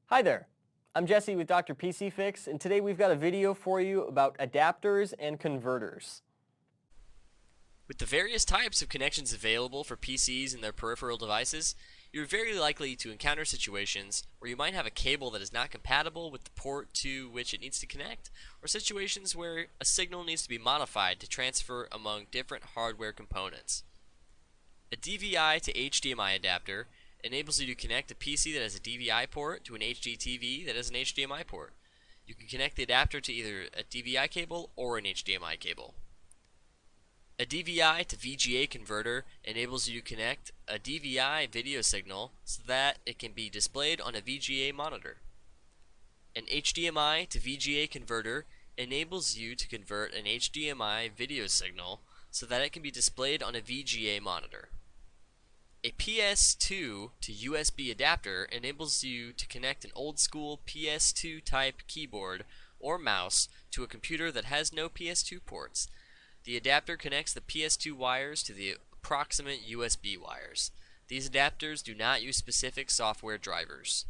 Hi there, I'm Jesse with Dr. PC Fix, and today we've got a video for you about adapters and converters. With the various types of connections available for PCs and their peripheral devices, you're very likely to encounter situations where you might have a cable that is not compatible with the port to which it needs to connect, or situations where a signal needs to be modified to transfer among different hardware components. A DVI to HDMI adapter enables you to connect a PC that has a DVI port to an HD TV that has an HDMI port. You can connect the adapter to either a DVI cable or an HDMI cable. A DVI to VGA converter enables you to connect a DVI video signal so that it can be displayed on a VGA monitor. An HDMI to VGA converter enables you to convert an HDMI video signal so that it can be displayed on a VGA monitor. A PS2 to USB adapter enables you to connect an old school PS2 type keyboard or mouse to a computer that has no PS2 ports. The adapter connects the PS2 wires to the approximate USB wires. These adapters do not use specific software drivers.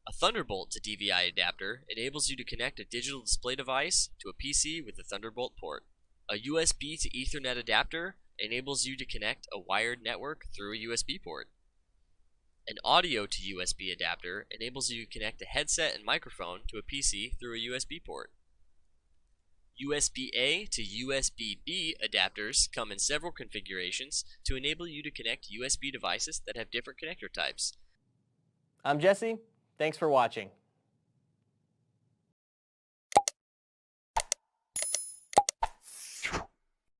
A Thunderbolt to DVI adapter enables you to connect a digital display device to a PC with a Thunderbolt port. A USB to Ethernet adapter enables you to connect a wired network through a USB port. An audio to USB adapter enables you to connect a headset and microphone to a PC through a USB port. USB-A to USB-B adapters come in several configurations to enable you to connect USB devices that have different connector types. I'm Jesse, thanks for watching.